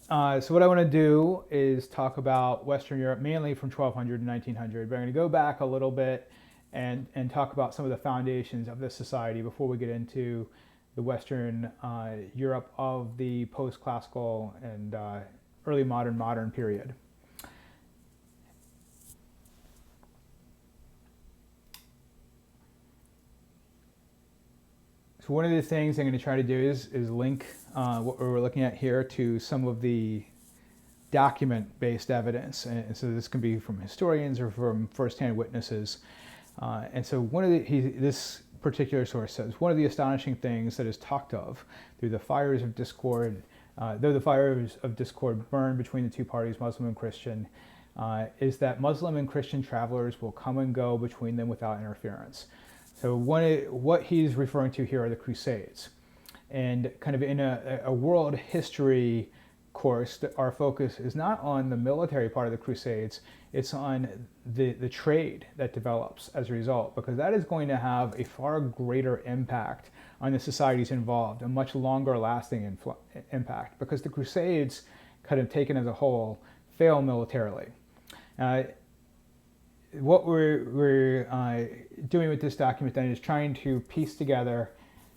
So what I want to do is talk about Western Europe, mainly from 1200 to 1900. But I'm going to go back a little bit and talk about some of the foundations of this society before we get into the Western Europe of the post-classical and early modern period. So one of the things I'm going to try to do is link what we're looking at here to some of the document-based evidence, and so this can be from historians or from first-hand witnesses. And so this particular source says one of the astonishing things that is talked of through the fires of discord, though the fires of discord burn between the two parties, Muslim and Christian, is that Muslim and Christian travelers will come and go between them without interference. So what he's referring to here are the Crusades. And kind of in a world history course, our focus is not on the military part of the Crusades, it's on the trade that develops as a result, because that is going to have a far greater impact on the societies involved, a much longer lasting impact, because the Crusades, kind of taken as a whole, fail militarily. What we're doing with this document then is trying to piece together,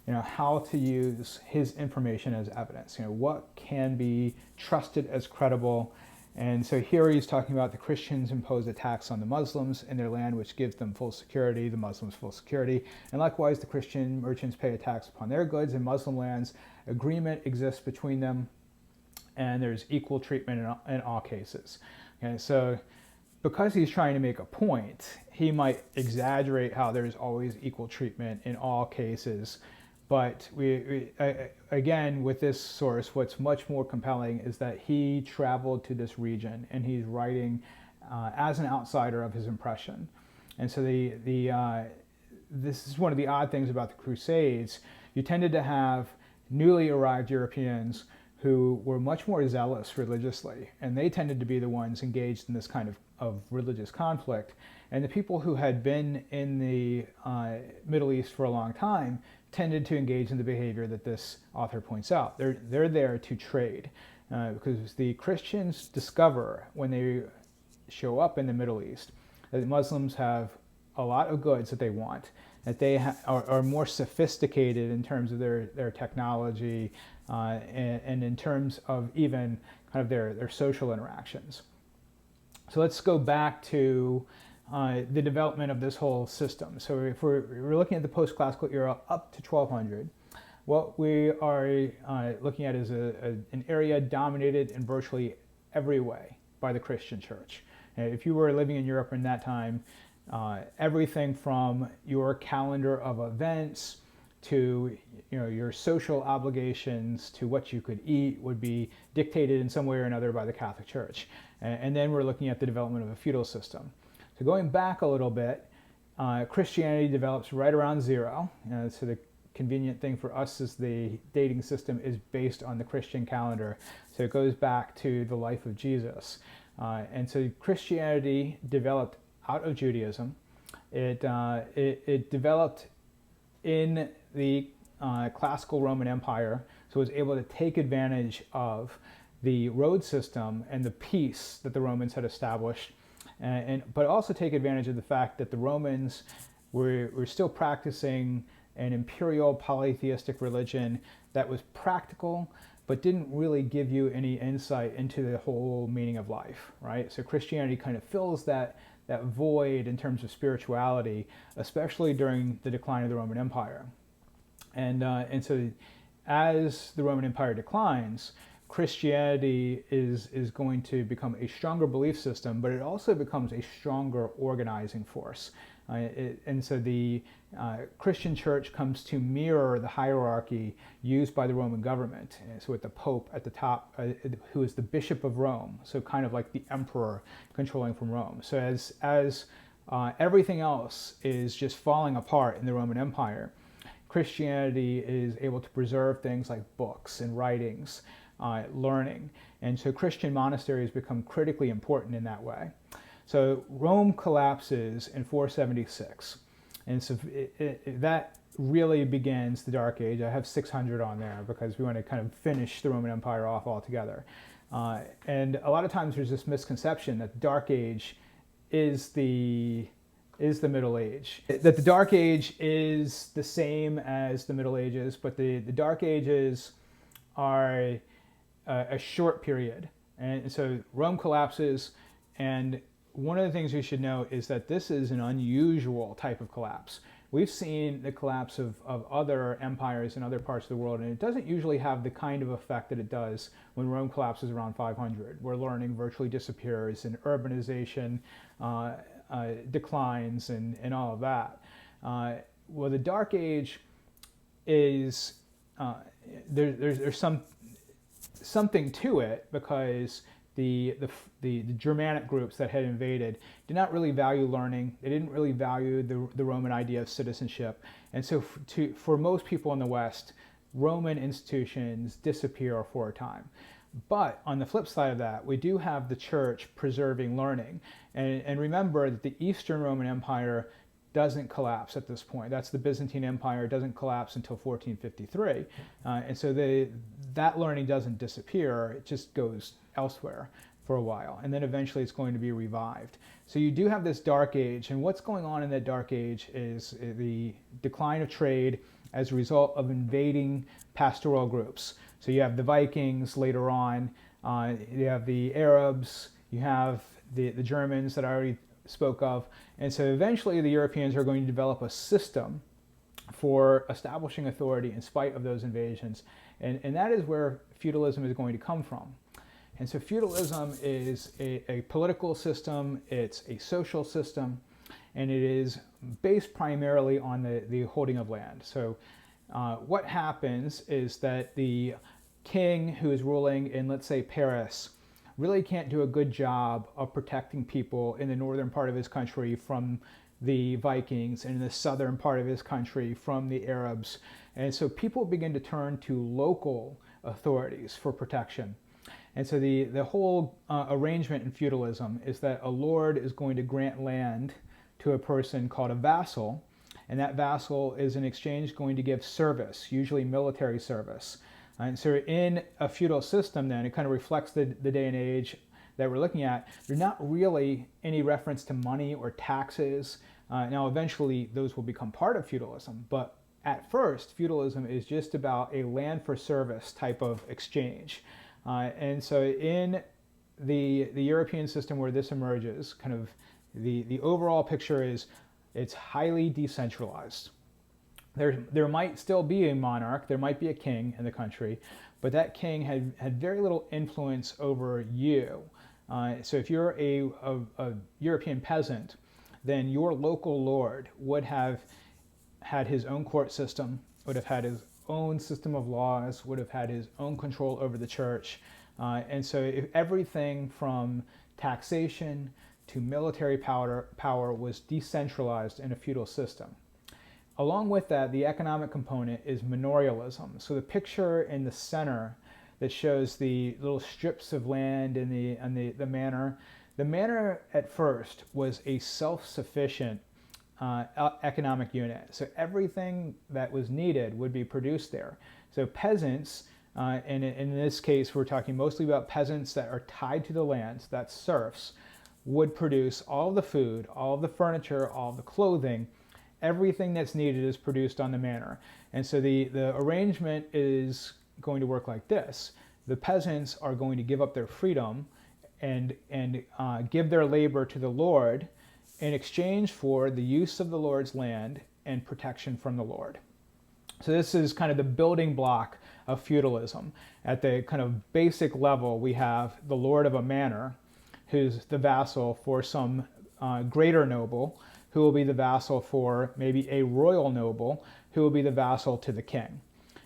how to use his information as evidence. What can be trusted as credible. And so here he's talking about the Christians impose attacks on the Muslims in their land, which gives them full security, the Muslims full security. And likewise, the Christian merchants pay a tax upon their goods in Muslim lands. Agreement exists between them, and there's equal treatment in all cases. Okay, so because he's trying to make a point, he might exaggerate how there's always equal treatment in all cases. But again, with this source, what's much more compelling is that he traveled to this region and he's writing as an outsider of his impression. And so this is one of the odd things about the Crusades. You tended to have newly arrived Europeans who were much more zealous religiously, and they tended to be the ones engaged in this kind of religious conflict. And the people who had been in the Middle East for a long time tended to engage in the behavior that this author points out. They're there to trade, because the Christians discover when they show up in the Middle East that the Muslims have a lot of goods that they want, that they are more sophisticated in terms of their technology, and in terms of even kind of their social interactions. So let's go back to the development of this whole system. So if we're looking at the post-classical era up to 1200, what we are looking at is an area dominated in virtually every way by the Christian church. And if you were living in Europe in that time, everything from your calendar of events to your social obligations to what you could eat would be dictated in some way or another by the Catholic Church. And then we're looking at the development of a feudal system. So going back a little bit, Christianity develops right around zero. So the convenient thing for us is the dating system is based on the Christian calendar. So it goes back to the life of Jesus. And so Christianity developed out of Judaism. It developed in the classical Roman Empire, so it was able to take advantage of the road system and the peace that the Romans had established, but also take advantage of the fact that the Romans were still practicing an imperial polytheistic religion that was practical but didn't really give you any insight into the whole meaning of life, right? So Christianity kind of fills that void in terms of spirituality, especially during the decline of the Roman Empire. And so as the Roman Empire declines, Christianity is going to become a stronger belief system, but it also becomes a stronger organizing force. And so the Christian church comes to mirror the hierarchy used by the Roman government. So with the Pope at the top, who is the Bishop of Rome, so kind of like the emperor controlling from Rome. So as everything else is just falling apart in the Roman Empire, Christianity is able to preserve things like books and writings, learning. And so Christian monasteries become critically important in that way. So Rome collapses in 476. And so that really begins the Dark Age. I have 600 on there because we want to kind of finish the Roman Empire off altogether. And a lot of times there's this misconception that the Dark Age is the Middle Age. That the Dark Age is the same as the Middle Ages, but the Dark Ages are a short period. And so Rome collapses, and one of the things we should know is that this is an unusual type of collapse. We've seen the collapse of other empires in other parts of the world, and it doesn't usually have the kind of effect that it does when Rome collapses around 500, where learning virtually disappears and urbanization declines and all of that. Well, the Dark Age is, there's something to it, because the Germanic groups that had invaded did not really value learning. They didn't really value the Roman idea of citizenship. And so for most people in the West, Roman institutions disappear for a time. But on the flip side of that, we do have the church preserving learning. And remember that the Eastern Roman Empire doesn't collapse at this point. That's the Byzantine Empire. It doesn't collapse until 1453. And so that learning doesn't disappear. It just goes elsewhere for a while. And then eventually it's going to be revived. So you do have this Dark Age. And what's going on in that Dark Age is the decline of trade as a result of invading pastoral groups. So you have the Vikings later on. You have the Arabs. You have the Germans that I already spoke of. And so eventually the Europeans are going to develop a system for establishing authority in spite of those invasions. And that is where feudalism is going to come from. And so feudalism is a political system, it's a social system, and it is based primarily on the holding of land. So what happens is that the king who is ruling in, let's say, Paris, really can't do a good job of protecting people in the northern part of his country from the Vikings and in the southern part of his country from the Arabs. And so people begin to turn to local authorities for protection. And so the whole arrangement in feudalism is that a lord is going to grant land to a person called a vassal, and that vassal is in exchange going to give service, usually military service. And so in a feudal system then, it kind of reflects the day and age that we're looking at. There's not really any reference to money or taxes. Now eventually those will become part of feudalism, but at first feudalism is just about a land for service type of exchange. And so in the European system where this emerges, kind of the overall picture is it's highly decentralized. There might still be a monarch, there might be a king in the country, but that king had very little influence over you. So if you're a European peasant, then your local lord would have had his own court system, would have had his own system of laws, would have had his own control over the church. And so if everything from taxation to military power was decentralized in a feudal system. Along with that, the economic component is manorialism. So the picture in the center that shows the little strips of land in the manor. The manor at first was a self-sufficient economic unit. So everything that was needed would be produced there. So peasants, and in this case we're talking mostly about peasants that are tied to the lands, that's serfs, would produce all of the food, all of the furniture, all of the clothing. Everything that's needed is produced on the manor. And so the arrangement is going to work like this. The peasants are going to give up their freedom and give their labor to the Lord in exchange for the use of the Lord's land and protection from the Lord. So this is kind of the building block of feudalism. At the kind of basic level, we have the lord of a manor, who's the vassal for some greater noble, who will be the vassal for maybe a royal noble, who will be the vassal to the king.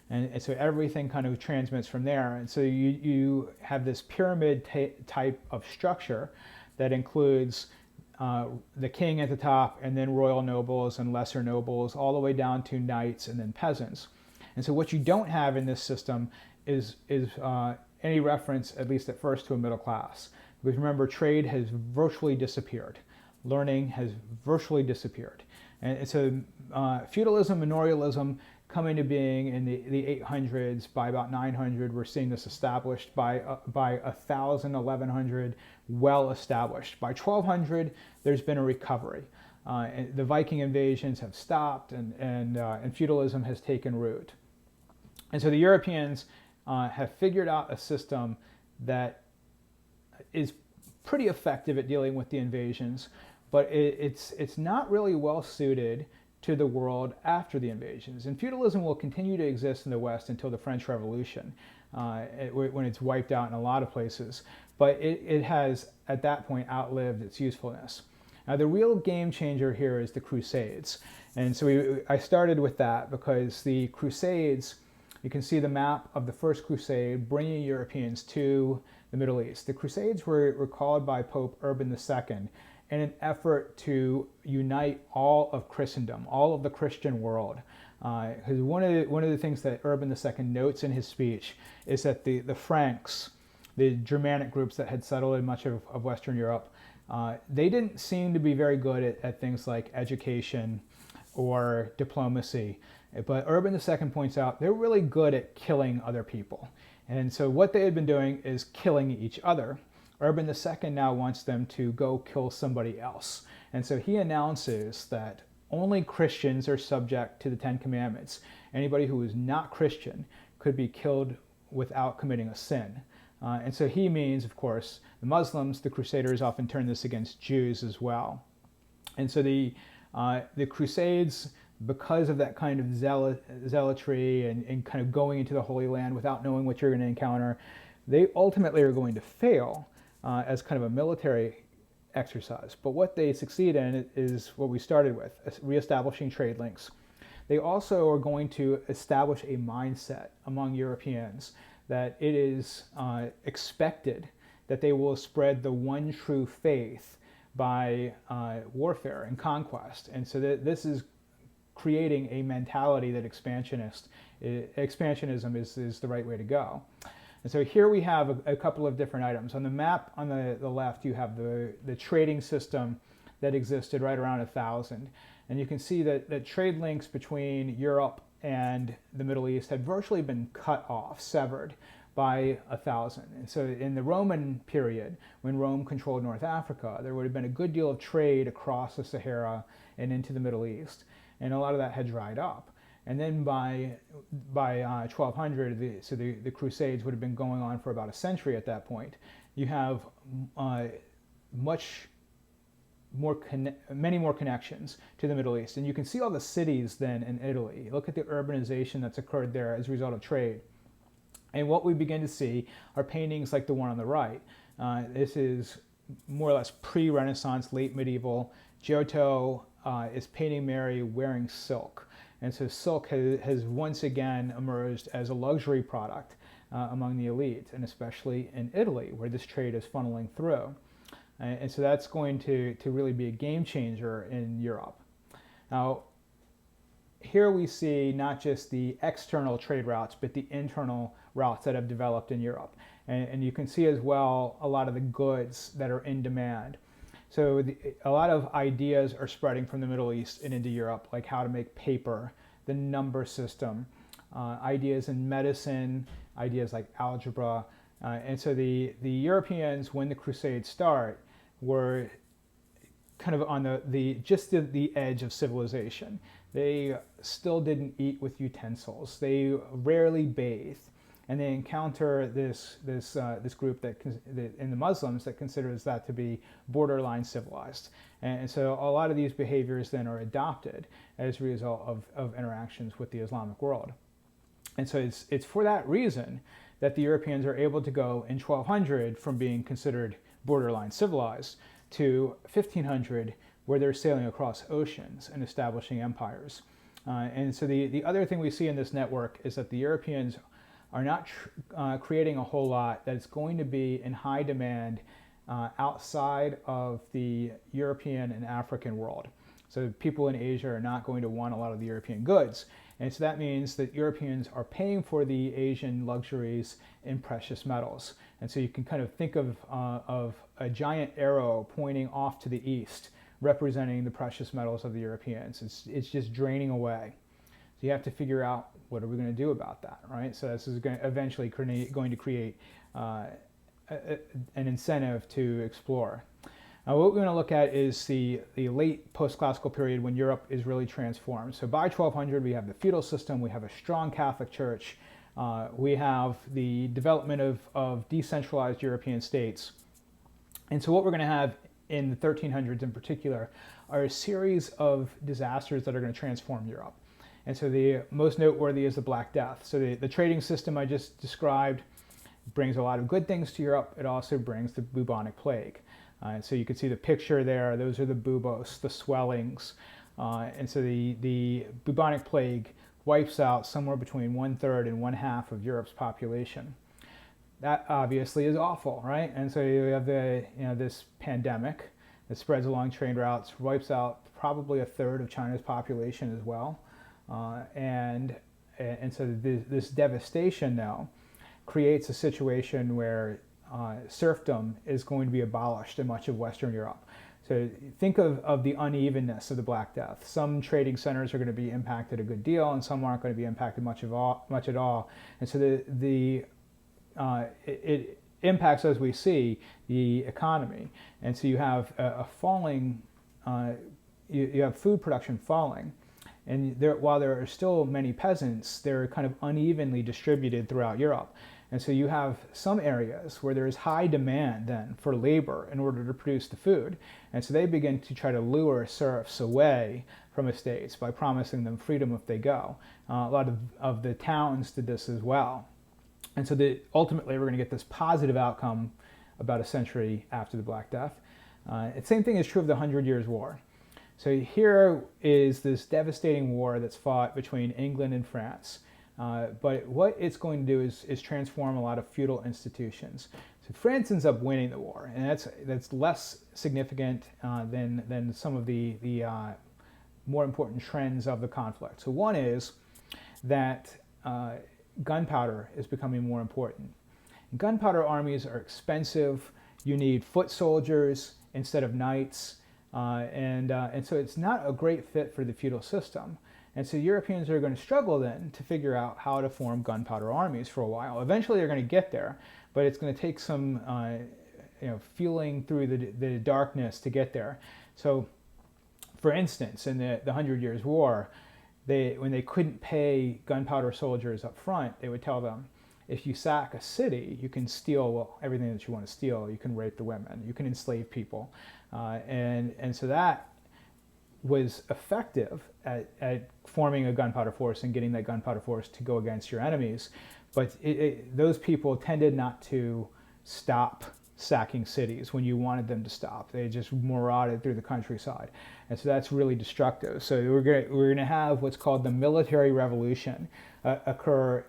And so everything kind of transmits from there. And so you have this pyramid type of structure that includes the king at the top, and then royal nobles and lesser nobles, all the way down to knights and then peasants. And so what you don't have in this system is any reference, at least at first, to a middle class. Because remember, trade has virtually disappeared. Learning has virtually disappeared. And so feudalism, manorialism coming to being in the 800s. By about 900, we're seeing this established. By 1000, 1100, well established. By 1200, there's been a recovery. And the Viking invasions have stopped, and feudalism has taken root. And so the Europeans have figured out a system that is pretty effective at dealing with the invasions, but it's not really well suited to the world after the invasions. And feudalism will continue to exist in the West until the French Revolution, when it's wiped out in a lot of places. But it has, at that point, outlived its usefulness. Now, the real game changer here is the Crusades. And so I started with that because the Crusades, you can see the map of the First Crusade bringing Europeans to the Middle East. The Crusades were called by Pope Urban II in an effort to unite all of Christendom, all of the Christian world. Because one of the things that Urban II notes in his speech is that the Franks, the Germanic groups that had settled in much of Western Europe, they didn't seem to be very good at things like education or diplomacy. But Urban II points out they're really good at killing other people. And so what they had been doing is killing each other. Urban II now wants them to go kill somebody else. And so he announces that only Christians are subject to the Ten Commandments. Anybody who is not Christian could be killed without committing a sin. And so he means, of course, the Muslims. The Crusaders often turn this against Jews as well. And so the Crusades, because of that kind of zealotry and kind of going into the Holy Land without knowing what you're going to encounter, they ultimately are going to fail as kind of a military exercise. But what they succeed in is what we started with, reestablishing trade links. They also are going to establish a mindset among Europeans that it is expected that they will spread the one true faith by warfare and conquest. And so this is creating a mentality that expansionism is the right way to go. And so here we have a couple of different items. On the map on the left, you have the trading system that existed right around 1000. And you can see that trade links between Europe and the Middle East had virtually been cut off, severed by 1000. And so in the Roman period, when Rome controlled North Africa, there would have been a good deal of trade across the Sahara and into the Middle East. And a lot of that had dried up. And then by 1200, the Crusades would have been going on for about a century at that point. You have many more connections to the Middle East. And you can see all the cities then in Italy. Look at the urbanization that's occurred there as a result of trade. And what we begin to see are paintings like the one on the right. This is more or less pre-Renaissance, late medieval. Giotto is painting Mary wearing silk. And so silk has once again emerged as a luxury product among the elite, and especially in Italy, where this trade is funneling through. And so that's going to really be a game changer in Europe. Now, here we see not just the external trade routes, but the internal routes that have developed in Europe. And you can see as well a lot of the goods that are in demand. So a lot of ideas are spreading from the Middle East and into Europe, like how to make paper, the number system, ideas in medicine, ideas like algebra. And so the Europeans, when the Crusades start, were kind of on the edge of civilization. They still didn't eat with utensils. They rarely bathed. And they encounter this group in the Muslims that considers that to be borderline civilized. And so a lot of these behaviors then are adopted as a result of interactions with the Islamic world. And so it's for that reason that the Europeans are able to go in 1200 from being considered borderline civilized to 1500, where they're sailing across oceans and establishing empires. And so the other thing we see in this network is that the Europeans are not creating a whole lot that's going to be in high demand outside of the European and African world. So people in Asia are not going to want a lot of the European goods. And so that means that Europeans are paying for the Asian luxuries in precious metals. And so you can kind of think of a giant arrow pointing off to the east, representing the precious metals of the Europeans. It's just draining away. So you have to figure out, what are we going to do about that, right? So this is going to eventually going to create an incentive to explore. Now, what we're going to look at is the late post-classical period when Europe is really transformed. So by 1200, we have the feudal system, we have a strong Catholic Church, we have the development of decentralized European states. And so what we're going to have in the 1300s in particular are a series of disasters that are going to transform Europe. And so the most noteworthy is the Black Death. So the trading system I just described brings a lot of good things to Europe. It also brings the bubonic plague. And so you can see the picture there. Those are the buboes, the swellings. And so the bubonic plague wipes out somewhere between 1/3 and 1/2 of Europe's population. That obviously is awful, right? And so you have this pandemic that spreads along trade routes, wipes out probably 1/3 of China's population as well. And so this devastation now creates a situation where serfdom is going to be abolished in much of Western Europe. So think of the unevenness of the Black Death. Some trading centers are going to be impacted a good deal, and some aren't going to be impacted much at all. And so it impacts, as we see, the economy. And so you have a falling, you have food production falling. And while there are still many peasants, they're kind of unevenly distributed throughout Europe. And so you have some areas where there is high demand then for labor in order to produce the food. And so they begin to try to lure serfs away from estates by promising them freedom if they go. A lot of the towns did this as well. And so ultimately we're going to get this positive outcome about a century after the Black Death. The same thing is true of the 100 Years' War. So here is this devastating war that's fought between England and France. But what it's going to do is transform a lot of feudal institutions. So France ends up winning the war, and that's less significant than some of the more important trends of the conflict. So one is that gunpowder is becoming more important. Gunpowder armies are expensive. You need foot soldiers instead of knights, and so it's not a great fit for the feudal system. And so Europeans are going to struggle then to figure out how to form gunpowder armies for a while. Eventually they're going to get there, but it's going to take some feeling through the darkness to get there. So for instance, in the 100 Years' War, when they couldn't pay gunpowder soldiers up front, they would tell them, if you sack a city, you can steal everything that you want to steal. You can rape the women. You can enslave people. And so that was effective at forming a gunpowder force and getting that gunpowder force to go against your enemies. But those people tended not to stop sacking cities when you wanted them to stop. They just marauded through the countryside. And so that's really destructive. So we're going to have what's called the military revolution occur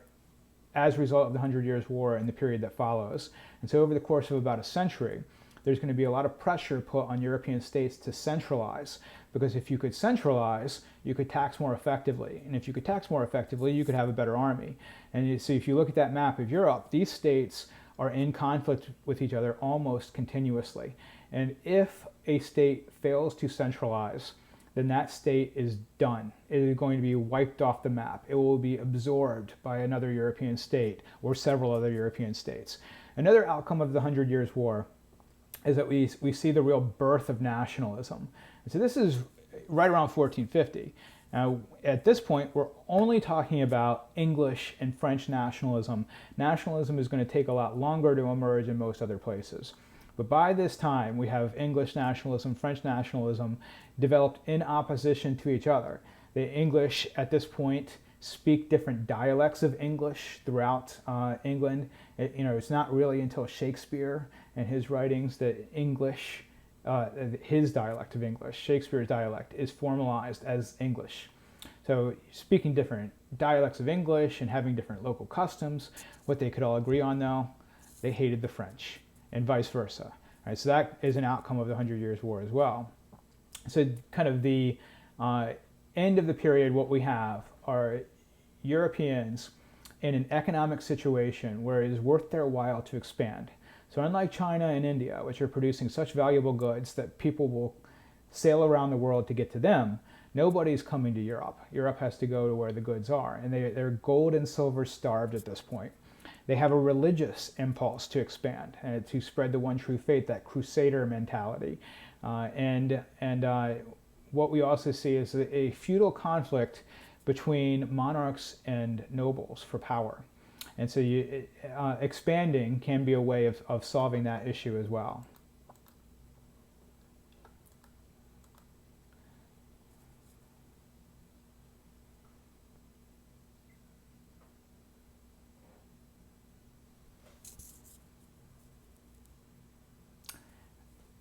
as a result of the 100 Years' War and the period that follows. And so over the course of about a century, there's going to be a lot of pressure put on European states to centralize, because if you could centralize, you could tax more effectively. And if you could tax more effectively, you could have a better army. And you see, if you look at that map of Europe, these states are in conflict with each other almost continuously. And if a state fails to centralize, then that state is done. It is going to be wiped off the map. It will be absorbed by another European state or several other European states. Another outcome of the 100 Years' War is that we see the real birth of nationalism. And so this is right around 1450. Now, at this point, we're only talking about English and French nationalism. Nationalism is going to take a lot longer to emerge in most other places. But by this time, we have English nationalism, French nationalism developed in opposition to each other. The English at this point speak different dialects of English throughout England. It's not really until Shakespeare and his writings that English, his dialect of English, Shakespeare's dialect, is formalized as English. So speaking different dialects of English and having different local customs, what they could all agree on though, they hated the French, and vice versa. All right, so that is an outcome of the 100 Years' War as well. So kind of the end of the period, what we have are Europeans in an economic situation where it is worth their while to expand. So unlike China and India, which are producing such valuable goods that people will sail around the world to get to them, Nobody's coming to Europe. Europe has to go to where the goods are, and they're gold and silver starved at this point. They have a religious impulse to expand and to spread the one true faith, that crusader mentality. What we also see is a feudal conflict between monarchs and nobles for power. And so expanding can be a way of solving that issue as well.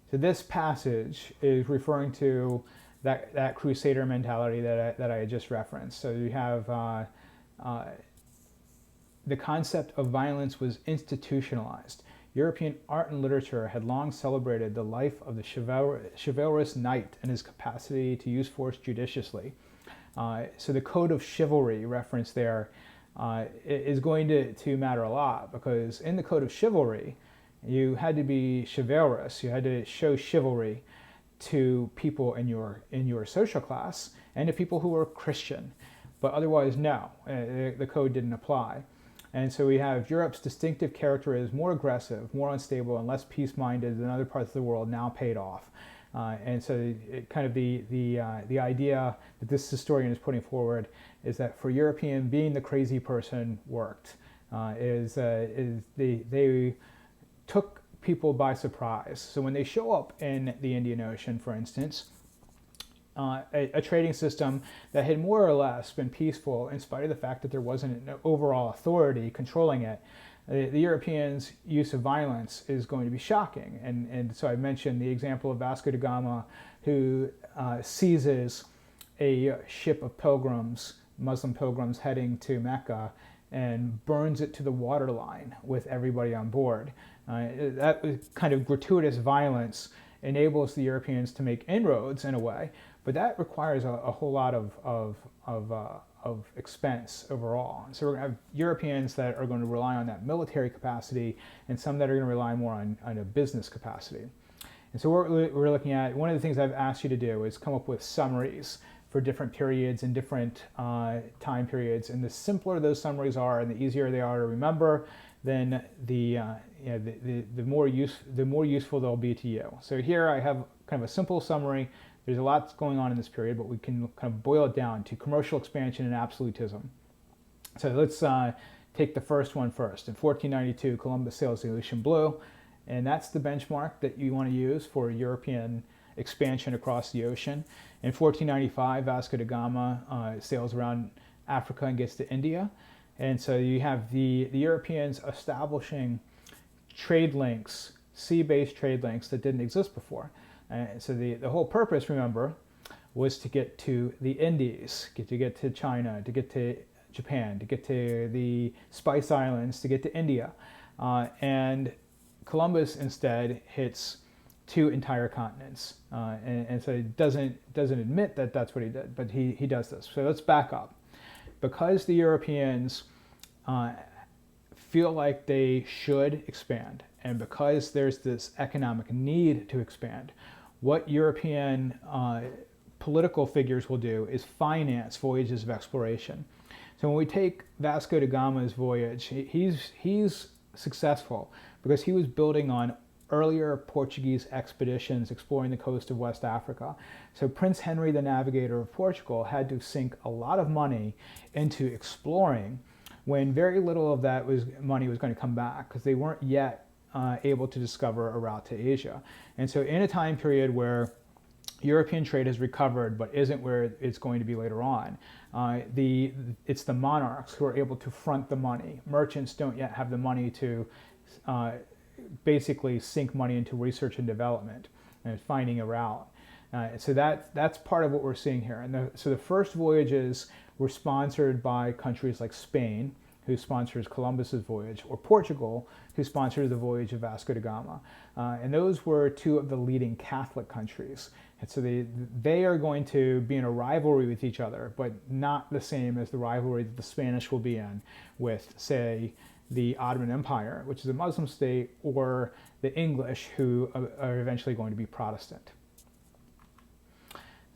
So this passage is referring to that crusader mentality that I just referenced. So you have the concept of violence was institutionalized. European art and literature had long celebrated the life of the chivalrous knight and his capacity to use force judiciously. So the code of chivalry referenced there is going to matter a lot, because in the code of chivalry, you had to be chivalrous. You had to show chivalry to people in your social class and to people who were Christian. But otherwise, no, the code didn't apply. And so we have Europe's distinctive character is more aggressive, more unstable, and less peace-minded than other parts of the world now paid off. And so kind of the idea that this historian is putting forward is that for European, being the crazy person worked. They took people by surprise. So when they show up in the Indian Ocean, for instance, a trading system that had more or less been peaceful in spite of the fact that there wasn't an overall authority controlling it, the Europeans' use of violence is going to be shocking. And so I mentioned the example of Vasco da Gama, who seizes a ship of pilgrims, Muslim pilgrims heading to Mecca, and burns it to the waterline with everybody on board. That kind of gratuitous violence enables the Europeans to make inroads in a way, but that requires a whole lot of expense overall. So we're going to have Europeans that are going to rely on that military capacity, and some that are going to rely more on a business capacity. And so what we're looking at, one of the things I've asked you to do is come up with summaries for different periods and different time periods. And the simpler those summaries are and the easier they are to remember, then the more useful they'll be to you. So here I have kind of a simple summary. There's a lot going on in this period, but we can kind of boil it down to commercial expansion and absolutism. So let's take the first one first. In 1492, Columbus sails the ocean blue, and that's the benchmark that you want to use for European expansion across the ocean. In 1495, Vasco da Gama sails around Africa and gets to India. And so you have the Europeans establishing trade links, sea-based trade links that didn't exist before. So the whole purpose, remember, was to get to the Indies, to get to China, to get to Japan, to get to the Spice Islands, to get to India. And Columbus instead hits two entire continents. And so it doesn't admit that that's what he did, but he does this. So let's back up. Because the Europeans feel like they should expand, and because there's this economic need to expand, what European political figures will do is finance voyages of exploration. So when we take Vasco da Gama's voyage, he's successful because he was building on earlier Portuguese expeditions exploring the coast of West Africa. So Prince Henry, the Navigator of Portugal, had to sink a lot of money into exploring when very little of that money was going to come back, because they weren't yet able to discover a route to Asia. And so in a time period where European trade has recovered but isn't where it's going to be later on, it's the monarchs who are able to front the money. Merchants don't yet have the money to basically sink money into research and development and finding a route. So that's part of what we're seeing here. And so the first voyages were sponsored by countries like Spain, who sponsors Columbus's voyage, or Portugal, who sponsors the voyage of Vasco da Gama. And those were two of the leading Catholic countries. And so they are going to be in a rivalry with each other, but not the same as the rivalry that the Spanish will be in with, say, the Ottoman Empire, which is a Muslim state, or the English, who are eventually going to be Protestant.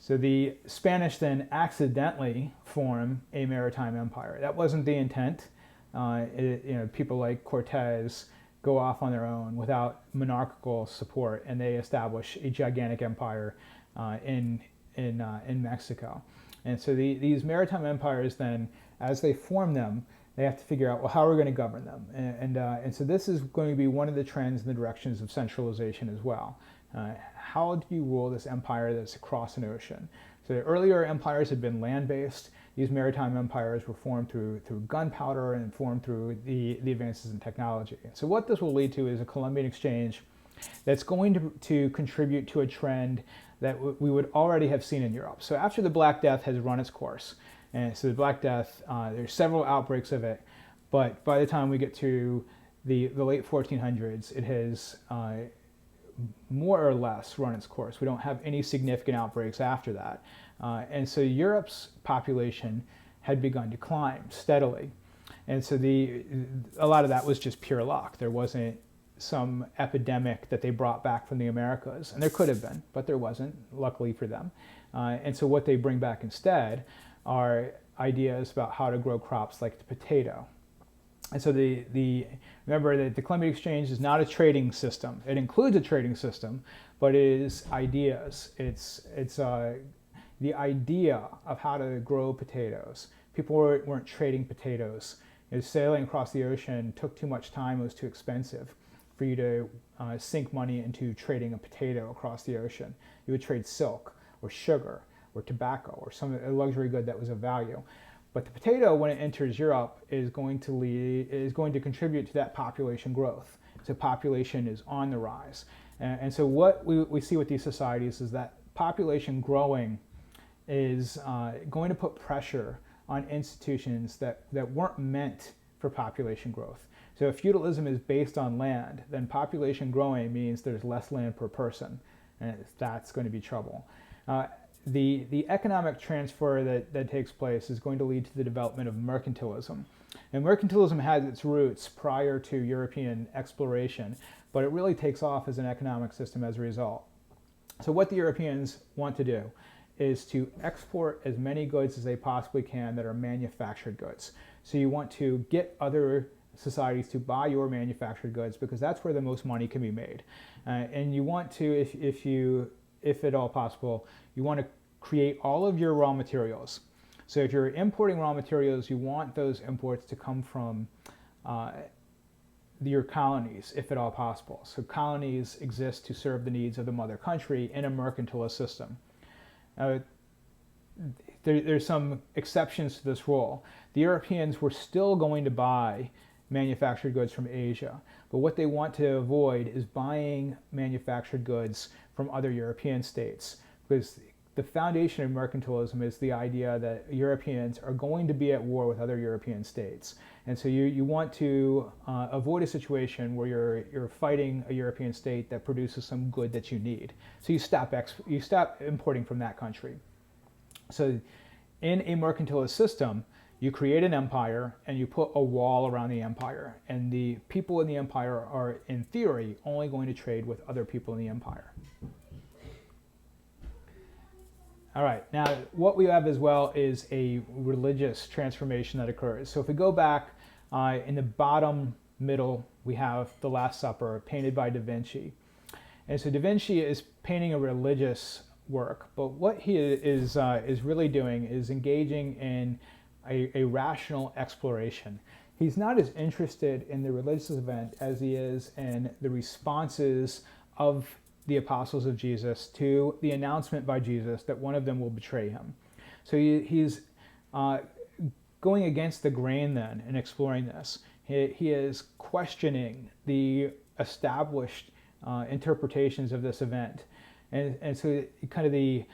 So the Spanish then accidentally form a maritime empire. That wasn't the intent. People like Cortez go off on their own without monarchical support, and they establish a gigantic empire in Mexico. And so these maritime empires then, as they form them, they have to figure out, well, how are we going to govern them? And so this is going to be one of the trends in the directions of centralization as well. How do you rule this empire that's across an ocean? So the earlier empires had been land-based. These maritime empires were formed through gunpowder and formed through the advances in technology. So what this will lead to is a Columbian exchange that's going to contribute to a trend that we would already have seen in Europe. So after the Black Death has run its course, and so the Black Death, there's several outbreaks of it, but by the time we get to the late 1400s, it has more or less run its course. We don't have any significant outbreaks after that. And so Europe's population had begun to climb steadily. And so a lot of that was just pure luck. There wasn't some epidemic that they brought back from the Americas. And there could have been, but there wasn't, luckily for them. And so what they bring back instead are ideas about how to grow crops like the potato. And so remember that the Columbian Exchange is not a trading system. It includes a trading system, but it is ideas. It's the idea of how to grow potatoes. People weren't trading potatoes. Sailing across the ocean took too much time. It was too expensive for you to sink money into trading a potato across the ocean. You would trade silk or sugar or tobacco or a luxury good that was of value. But the potato, when it enters Europe, is going to contribute to that population growth. So population is on the rise. And so what we see with these societies is that population growing is going to put pressure on institutions that weren't meant for population growth. So if feudalism is based on land, then population growing means there's less land per person, and that's going to be trouble. The economic transfer that takes place is going to lead to the development of mercantilism. And mercantilism has its roots prior to European exploration, but it really takes off as an economic system as a result. So what the Europeans want to do is to export as many goods as they possibly can that are manufactured goods. So you want to get other societies to buy your manufactured goods because that's where the most money can be made. And you want to, if at all possible, you want to create all of your raw materials. So if you're importing raw materials, you want those imports to come from your colonies, if at all possible. So colonies exist to serve the needs of the mother country in a mercantilist system. There's some exceptions to this rule. The Europeans were still going to buy manufactured goods from Asia, but what they want to avoid is buying manufactured goods from other European states, because the foundation of mercantilism is the idea that Europeans are going to be at war with other European states. And so you want to avoid a situation where you're fighting a European state that produces some good that you need. So you stop importing from that country. So in a mercantilist system, you create an empire and you put a wall around the empire. And the people in the empire are, in theory, only going to trade with other people in the empire. All right, now what we have as well is a religious transformation that occurs. So if we go back in the bottom middle, we have the Last Supper painted by Da Vinci. And so Da Vinci is painting a religious work, but what he is really doing is engaging in a rational exploration. He's not as interested in the religious event as he is in the responses of the apostles of Jesus to the announcement by Jesus that one of them will betray him. So he's going against the grain then in exploring this. He is questioning the established interpretations of this event. And so kind of the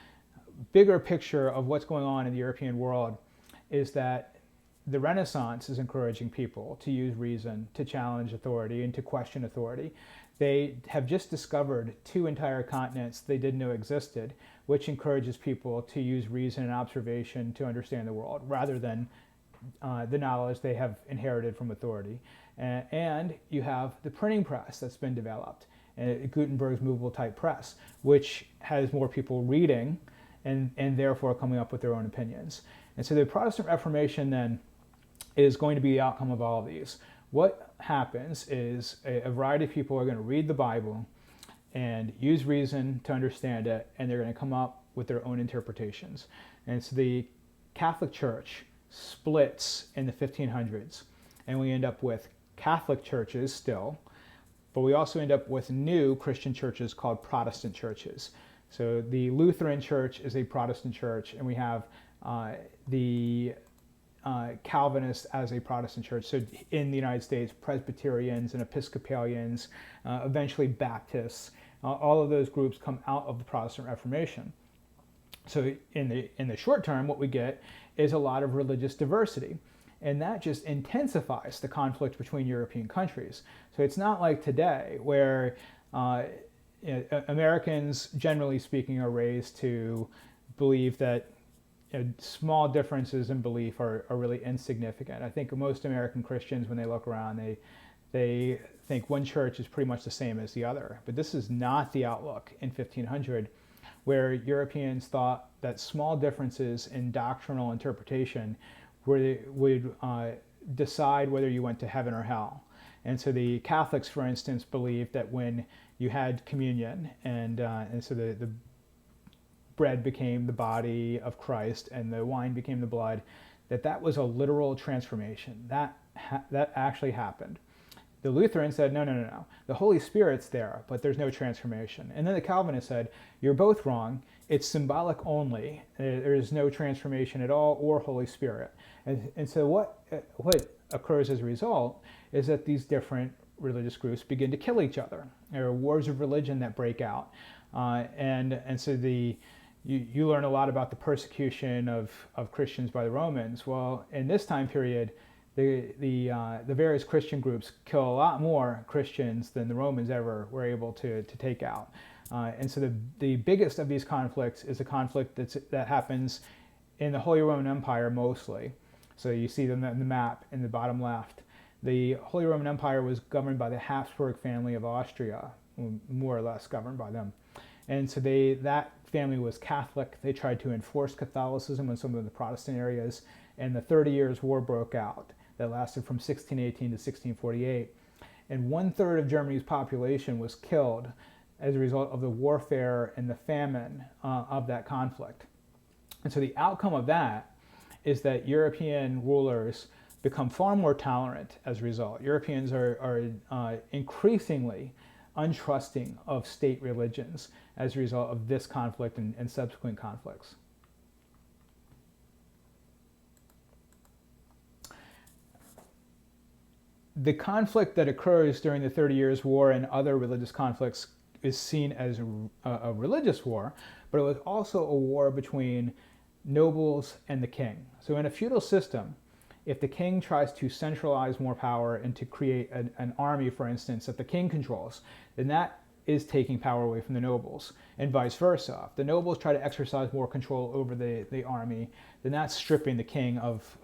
bigger picture of what's going on in the European world is that the Renaissance is encouraging people to use reason, to challenge authority, and to question authority. They have just discovered 2 entire continents they didn't know existed, which encourages people to use reason and observation to understand the world, rather than the knowledge they have inherited from authority. And you have the printing press that's been developed, Gutenberg's movable type press, which has more people reading and therefore coming up with their own opinions. And so the Protestant Reformation then is going to be the outcome of all of these. What happens is a variety of people are going to read the Bible and use reason to understand it, and they're going to come up with their own interpretations. And so the Catholic Church splits in the 1500s, and we end up with Catholic churches still, but we also end up with new Christian churches called Protestant churches. So the Lutheran Church is a Protestant church, and we have the Calvinists as a Protestant church. So in the United States, Presbyterians and Episcopalians, eventually Baptists, all of those groups come out of the Protestant Reformation. So in the short term, what we get is a lot of religious diversity, and that just intensifies the conflict between European countries. So it's not like today where Americans, generally speaking, are raised to believe that small differences in belief are really insignificant. I think most American Christians, when they look around, they think one church is pretty much the same as the other. But this is not the outlook in 1500, where Europeans thought that small differences in doctrinal interpretation would decide whether you went to heaven or hell. And so the Catholics, for instance, believed that when you had communion and so the bread became the body of Christ and the wine became the blood, that was a literal transformation. That actually happened. The Lutherans said, no. The Holy Spirit's there, but there's no transformation. And then the Calvinists said, you're both wrong. It's symbolic only. There is no transformation at all or Holy Spirit. And so what occurs as a result is that these different religious groups begin to kill each other. There are wars of religion that break out. And so you learn a lot about the persecution of Christians by the Romans. Well, in this time period, the various Christian groups kill a lot more Christians than the Romans ever were able to take out. And so the biggest of these conflicts is a conflict that happens in the Holy Roman Empire mostly. So you see them in the map in the bottom left. The Holy Roman Empire was governed by the Habsburg family of Austria, more or less governed by them. And so that family was Catholic. They tried to enforce Catholicism in some of the Protestant areas, and the 30 Years' War broke out that lasted from 1618 to 1648. And 1/3 of Germany's population was killed as a result of the warfare and the famine of that conflict. And so the outcome of that is that European rulers become far more tolerant as a result. Europeans are increasingly untrusting of state religions as a result of this conflict and subsequent conflicts. The conflict that occurs during the 30 Years' War and other religious conflicts is seen as a religious war, but it was also a war between nobles and the king. So in a feudal system, if the king tries to centralize more power and to create an army, for instance, that the king controls, then that is taking power away from the nobles, and vice versa. If the nobles try to exercise more control over the army, then that's stripping the king of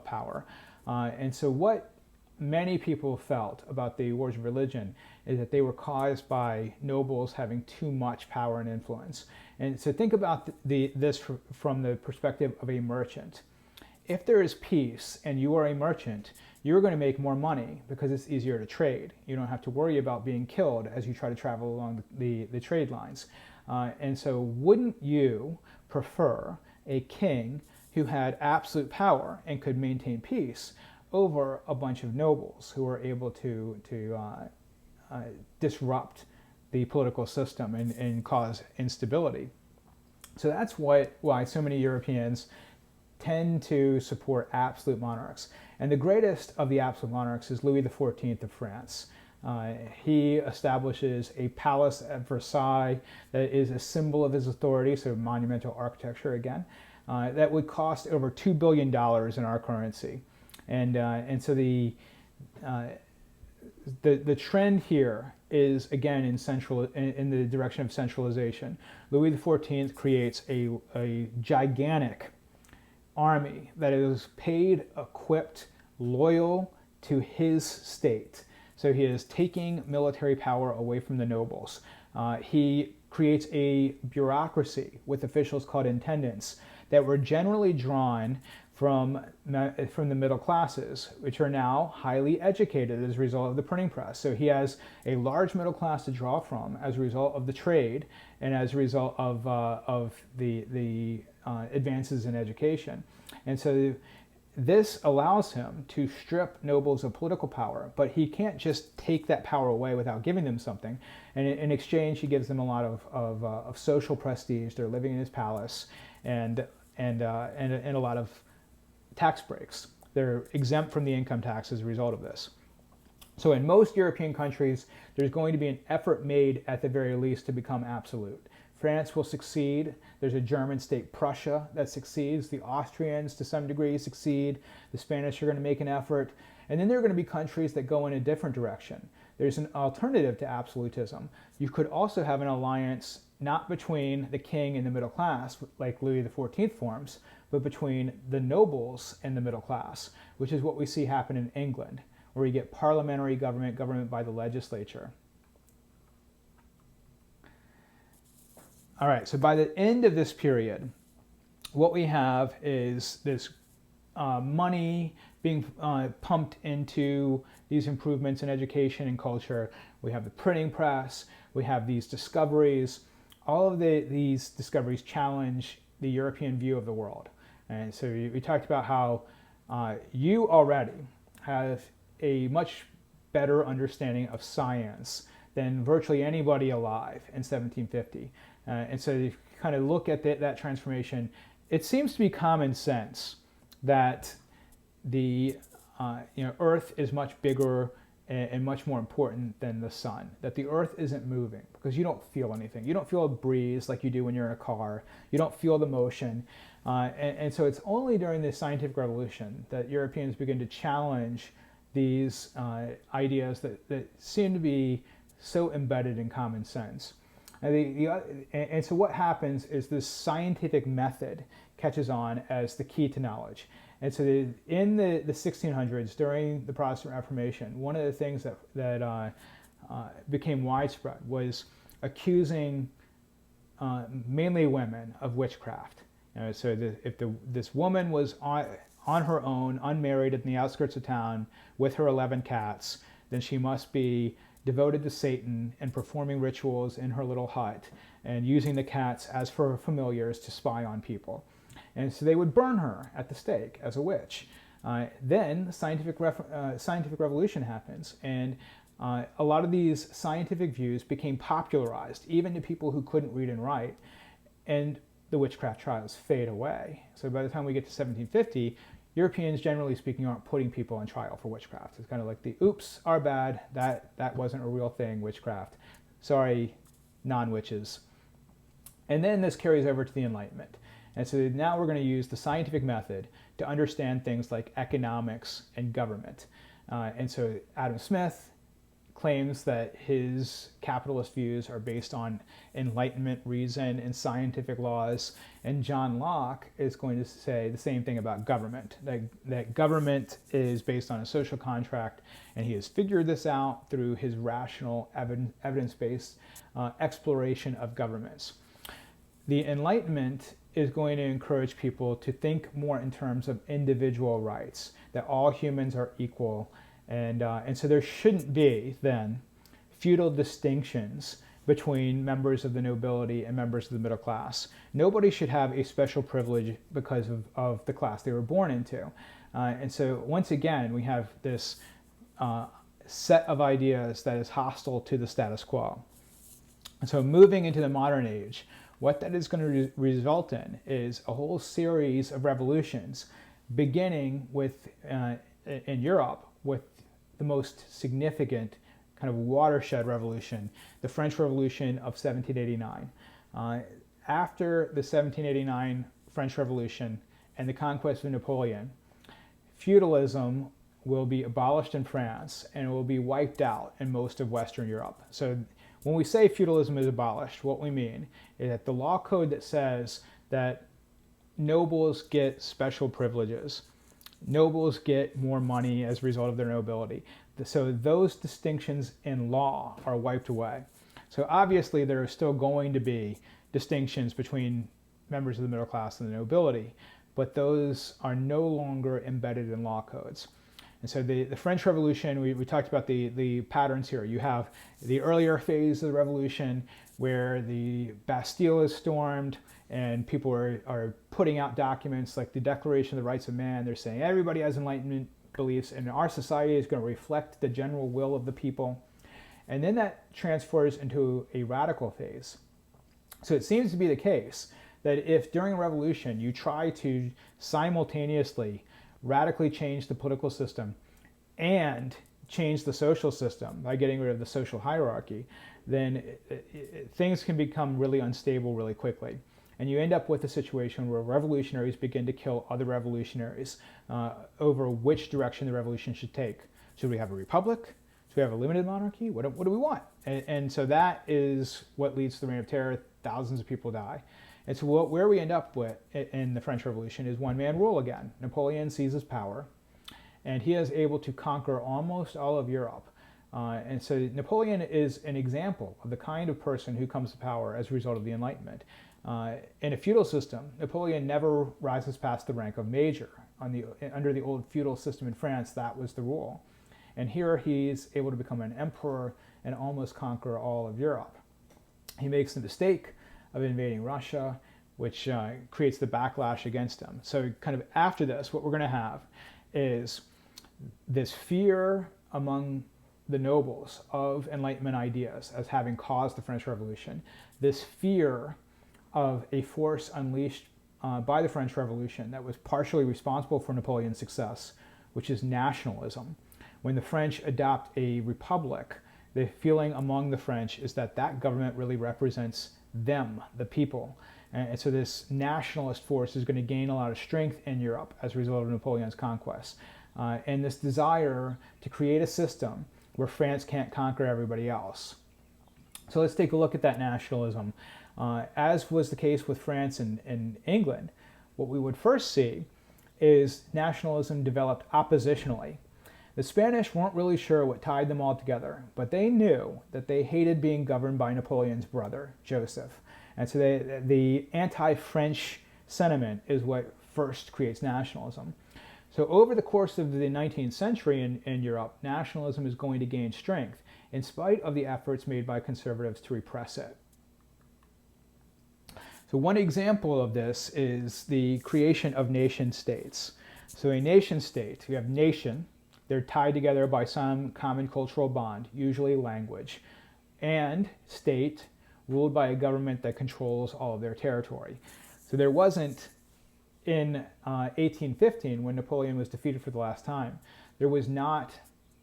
power. And so what many people felt about the wars of religion is that they were caused by nobles having too much power and influence. And so think about this from the perspective of a merchant. If there is peace and you are a merchant, you're going to make more money because it's easier to trade. You don't have to worry about being killed as you try to travel along the trade lines. And so wouldn't you prefer a king who had absolute power and could maintain peace over a bunch of nobles who were able to disrupt the political system and cause instability? So that's why so many Europeans tend to support absolute monarchs. And the greatest of the absolute monarchs is Louis XIV of France. He establishes a palace at Versailles that is a symbol of his authority, so monumental architecture again, that would cost over $2 billion in our currency. And so the trend here is again in the direction of centralization. Louis XIV creates a gigantic army that is paid, equipped, loyal to his state. So he is taking military power away from the nobles. He creates a bureaucracy with officials called intendants that were generally drawn from the middle classes, which are now highly educated as a result of the printing press. So he has a large middle class to draw from as a result of the trade and as a result of the advances in education. And so this allows him to strip nobles of political power, but he can't just take that power away without giving them something. And in exchange, he gives them a lot of social prestige. They're living in his palace, and a lot of tax breaks. They're exempt from the income tax as a result of this. So in most European countries, there's going to be an effort made at the very least to become absolute. France will succeed. There's a German state, Prussia, that succeeds. The Austrians, to some degree, succeed. The Spanish are going to make an effort. And then there are going to be countries that go in a different direction. There's an alternative to absolutism. You could also have an alliance not between the king and the middle class, like Louis XIV forms, but between the nobles and the middle class, which is what we see happen in England, where you get parliamentary government, government by the legislature. All right, so by the end of this period, what we have is this money being pumped into these improvements in education and culture. We have the printing press, we have these discoveries. All of these discoveries challenge the European view of the world. And so we talked about how you already have a much better understanding of science than virtually anybody alive in 1750. And so you kind of look at that transformation. It seems to be common sense that the Earth is much bigger and much more important than the sun, that the Earth isn't moving because you don't feel anything. You don't feel a breeze like you do when you're in a car. You don't feel the motion. And so it's only during the scientific revolution that Europeans begin to challenge these ideas that seem to be so embedded in common sense. And so what happens is this scientific method catches on as the key to knowledge. And so in the 1600s, during the Protestant Reformation, one of the things that became widespread was accusing mainly women of witchcraft. So if this woman was on her own, unmarried, in the outskirts of town with her 11 cats, then she must be devoted to Satan and performing rituals in her little hut and using the cats as for familiars to spy on people. And so they would burn her at the stake as a witch. Then the scientific revolution happens, and a lot of these scientific views became popularized, even to people who couldn't read and write, and the witchcraft trials fade away. So by the time we get to 1750, Europeans, generally speaking, aren't putting people on trial for witchcraft. It's kind of like the, oops, our bad, that wasn't a real thing, witchcraft. Sorry, non-witches. And then this carries over to the Enlightenment. And so now we're going to use the scientific method to understand things like economics and government. And so Adam Smith claims that his capitalist views are based on Enlightenment reason and scientific laws. And John Locke is going to say the same thing about government, that government is based on a social contract, and he has figured this out through his rational, evidence-based exploration of governments. The Enlightenment is going to encourage people to think more in terms of individual rights, that all humans are equal. And so there shouldn't be, then, feudal distinctions between members of the nobility and members of the middle class. Nobody should have a special privilege because of the class they were born into. And so once again, we have this set of ideas that is hostile to the status quo. And so moving into the modern age, what that is going to result in is a whole series of revolutions, beginning with, in Europe, with the most significant kind of watershed revolution, the French Revolution of 1789. After the 1789 French Revolution and the conquest of Napoleon, feudalism will be abolished in France and it will be wiped out in most of Western Europe. So when we say feudalism is abolished, what we mean is that the law code that says that nobles get special privileges, nobles get more money as a result of their nobility. So those distinctions in law are wiped away. So obviously there are still going to be distinctions between members of the middle class and the nobility, but those are no longer embedded in law codes. And so the French Revolution, we talked about the patterns here. You have the earlier phase of the revolution where the Bastille is stormed and people are putting out documents like the Declaration of the Rights of Man. They're saying everybody has Enlightenment beliefs and our society is going to reflect the general will of the people. And then that transfers into a radical phase. So it seems to be the case that if during a revolution you try to simultaneously radically change the political system and change the social system by getting rid of the social hierarchy, then things can become really unstable really quickly. And you end up with a situation where revolutionaries begin to kill other revolutionaries over which direction the revolution should take. Should we have a republic? Should we have a limited monarchy? What do we want? And so that is what leads to the Reign of Terror. Thousands of people die. And so where we end up with in the French Revolution is one-man rule again. Napoleon seizes power, and he is able to conquer almost all of Europe. And so Napoleon is an example of the kind of person who comes to power as a result of the Enlightenment. In a feudal system, Napoleon never rises past the rank of major. Under the old feudal system in France, that was the rule. And here he's able to become an emperor and almost conquer all of Europe. He makes the mistake of invading Russia, which creates the backlash against him. So kind of after this, what we're going to have is this fear among the nobles of Enlightenment ideas as having caused the French Revolution, this fear of a force unleashed by the French Revolution that was partially responsible for Napoleon's success, which is nationalism. When the French adopt a republic, the feeling among the French is that that government really represents them, the people. And so this nationalist force is going to gain a lot of strength in Europe as a result of Napoleon's conquests. And this desire to create a system where France can't conquer everybody else. So let's take a look at that nationalism. As was the case with France and England, what we would first see is nationalism developed oppositionally. The Spanish weren't really sure what tied them all together, but they knew that they hated being governed by Napoleon's brother, Joseph. And so the anti-French sentiment is what first creates nationalism. So over the course of the 19th century in Europe, nationalism is going to gain strength in spite of the efforts made by conservatives to repress it. So one example of this is the creation of nation states. So a nation state, you have nation, they're tied together by some common cultural bond, usually language, and state, ruled by a government that controls all of their territory. So there wasn't, in 1815, when Napoleon was defeated for the last time, there was not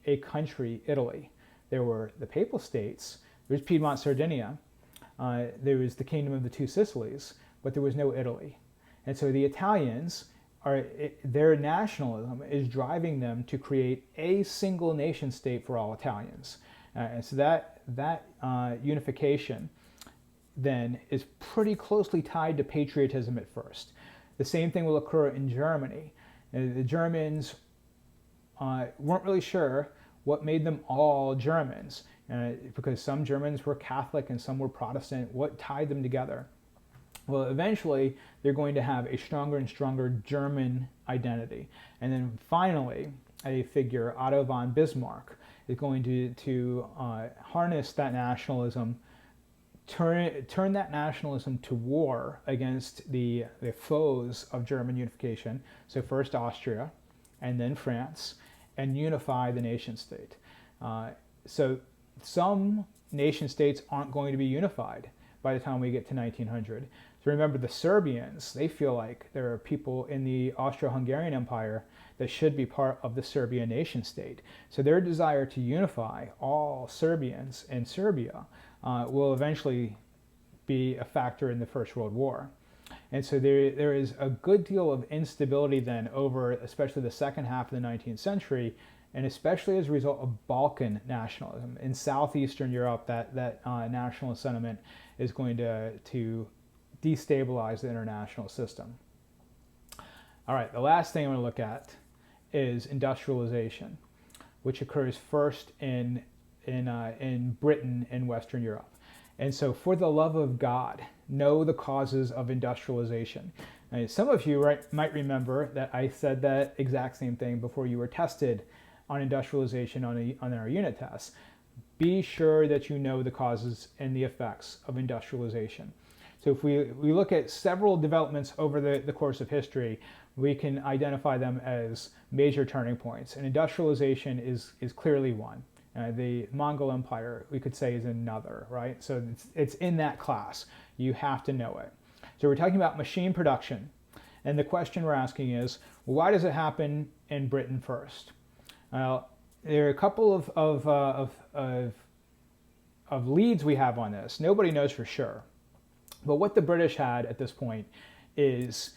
a country, Italy. There were the Papal States, there was Piedmont, Sardinia, there was the Kingdom of the Two Sicilies, but there was no Italy. And so the Italians, their nationalism is driving them to create a single nation state for all Italians. And so that unification then is pretty closely tied to patriotism at first. The same thing will occur in Germany. The Germans weren't really sure what made them all Germans, because some Germans were Catholic and some were Protestant. What tied them together? Well, eventually, they're going to have a stronger and stronger German identity. And then finally, a figure, Otto von Bismarck, is going to harness that nationalism, turn that nationalism to war against the foes of German unification. So first Austria, and then France, and unify the nation state. So some nation states aren't going to be unified by the time we get to 1900. So remember, the Serbians, they feel like there are people in the Austro-Hungarian Empire that should be part of the Serbian nation state. So their desire to unify all Serbians in Serbia will eventually be a factor in the First World War. And so there is a good deal of instability then over especially the second half of the 19th century, and especially as a result of Balkan nationalism. In southeastern Europe, that nationalist sentiment is going to destabilize the international system. All right, the last thing I'm going to look at is industrialization, which occurs first in Britain and Western Europe. And so, for the love of God, know the causes of industrialization. Now, some of you might remember that I said that exact same thing before you were tested on industrialization on our unit tests. Be sure that you know the causes and the effects of industrialization. So if we look at several developments over the course of history, we can identify them as major turning points. And industrialization is clearly one. The Mongol Empire, we could say, is another, right? So it's in that class. You have to know it. So we're talking about machine production. And the question we're asking is, well, why does it happen in Britain first? There are a couple of leads we have on this. Nobody knows for sure. But what the British had at this point is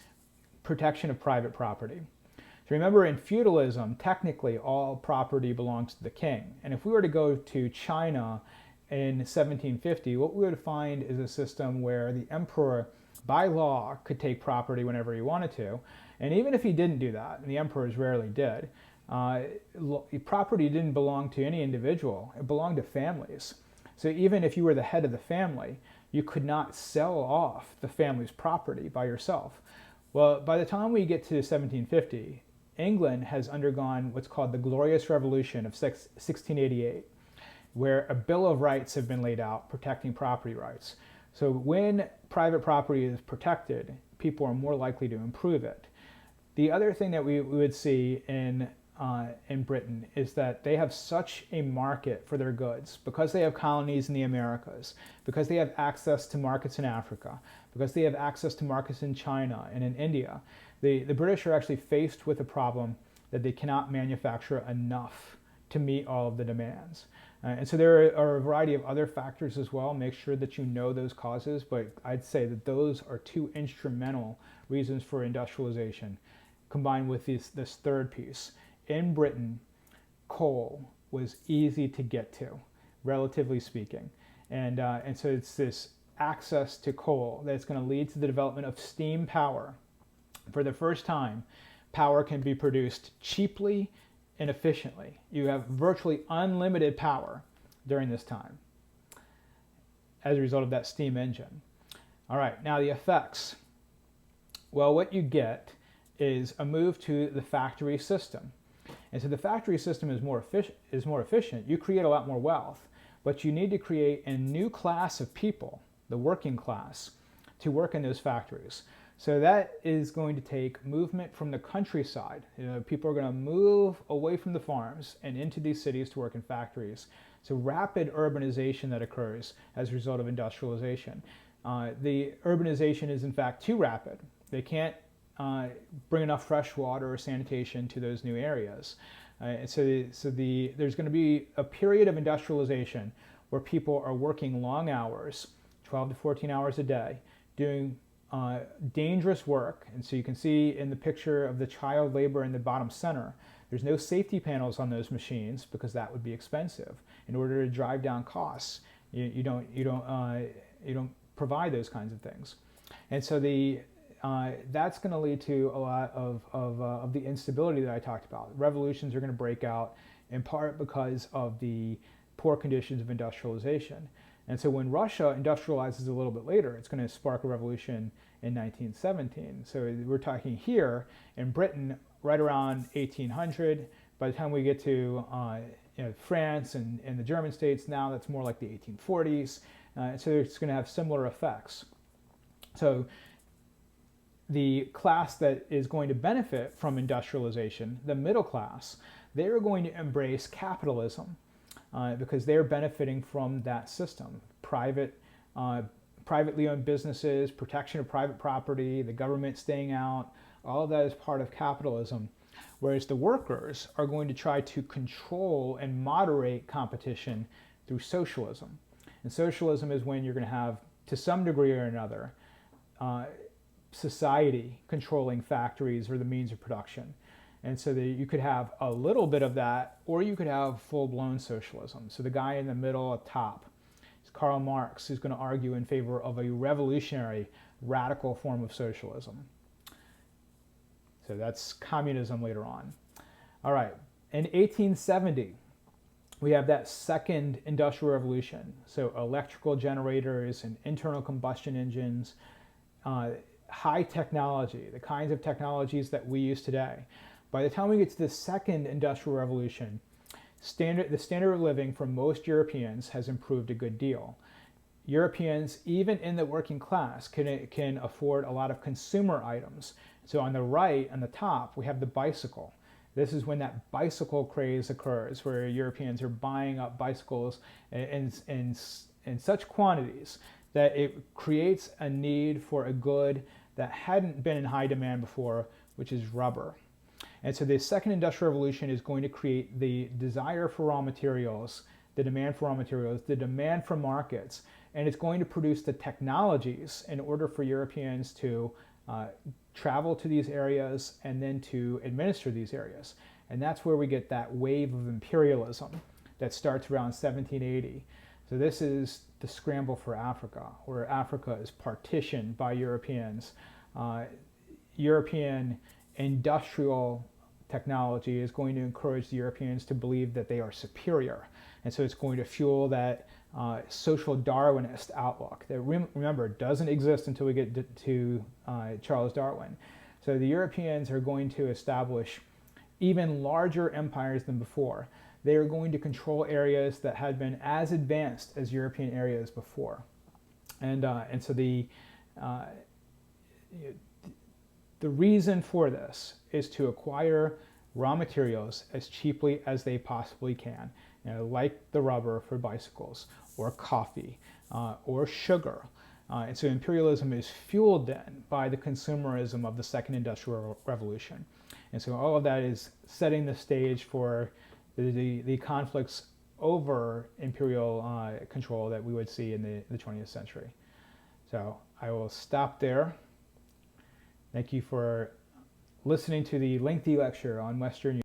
protection of private property. So remember, in feudalism, technically all property belongs to the king. And if we were to go to China in 1750, what we would find is a system where the emperor, by law, could take property whenever he wanted to. And even if he didn't do that, and the emperors rarely did, property didn't belong to any individual. It belonged to families. So even if you were the head of the family, you could not sell off the family's property by yourself. Well, by the time we get to 1750, England has undergone what's called the Glorious Revolution of 1688, where a Bill of Rights have been laid out protecting property rights. So when private property is protected, people are more likely to improve it. The other thing that we would see in Britain is that they have such a market for their goods because they have colonies in the Americas, because they have access to markets in Africa, because they have access to markets in China and in India. The British are actually faced with a problem that they cannot manufacture enough to meet all of the demands. And so there are a variety of other factors as well. Make sure that you know those causes, but I'd say that those are two instrumental reasons for industrialization, combined with this third piece. In Britain, coal was easy to get to, relatively speaking. And so it's this access to coal that's going to lead to the development of steam power. For the first time, power can be produced cheaply and efficiently. You have virtually unlimited power during this time as a result of that steam engine. All right, now the effects. Well, what you get is a move to the factory system. And so the factory system is more efficient. You create a lot more wealth, but you need to create a new class of people, the working class, to work in those factories. So that is going to take movement from the countryside. People are going to move away from the farms and into these cities to work in factories. So rapid urbanization that occurs as a result of industrialization. The urbanization is in fact too rapid. They can't bring enough fresh water or sanitation to those new areas. So there's going to be a period of industrialization where people are working long hours, 12 to 14 hours a day, doing dangerous work. And so you can see in the picture of the child labor in the bottom center, there's no safety panels on those machines because that would be expensive. In order to drive down costs, you don't provide those kinds of things. And so that's going to lead to a lot of the instability that I talked about. Revolutions are going to break out in part because of the poor conditions of industrialization. And so when Russia industrializes a little bit later, it's going to spark a revolution in 1917. So we're talking here in Britain right around 1800. By the time we get to France and the German states, now that's more like the 1840s. So it's going to have similar effects. So the class that is going to benefit from industrialization, the middle class, they're going to embrace capitalism because they're benefiting from that system. Privately owned businesses, protection of private property, the government staying out, all of that is part of capitalism. Whereas the workers are going to try to control and moderate competition through socialism. And socialism is when you're going to have, to some degree or another, society controlling factories or the means of production. And so you could have a little bit of that, or you could have full-blown socialism. So the guy in the middle at top is Karl Marx, who's going to argue in favor of a revolutionary, radical form of socialism. So that's communism later on. All right, in 1870, we have that second industrial revolution. So electrical generators and internal combustion engines, high technology, the kinds of technologies that we use today. By the time we get to the second industrial revolution, the standard of living for most Europeans has improved a good deal. Europeans, even in the working class, can afford a lot of consumer items. So on the right, on the top, we have the bicycle. This is when that bicycle craze occurs, where Europeans are buying up bicycles in such quantities that it creates a need for a good that hadn't been in high demand before, which is rubber. And so the second industrial revolution is going to create the desire for raw materials, the demand for raw materials, the demand for markets, and it's going to produce the technologies in order for Europeans to travel to these areas and then to administer these areas. And that's where we get that wave of imperialism that starts around 1780. So this is the scramble for Africa, where Africa is partitioned by Europeans. European industrial technology is going to encourage the Europeans to believe that they are superior. And so it's going to fuel that social Darwinist outlook that, remember, doesn't exist until we get to Charles Darwin. So the Europeans are going to establish even larger empires than before. They are going to control areas that had been as advanced as European areas before. And so the reason for this is to acquire raw materials as cheaply as they possibly can, like the rubber for bicycles, or coffee, or sugar. And so imperialism is fueled then by the consumerism of the second industrial revolution. And so all of that is setting the stage for the conflicts over imperial control that we would see in the 20th century. So I will stop there. Thank you for listening to the lengthy lecture on Western Europe.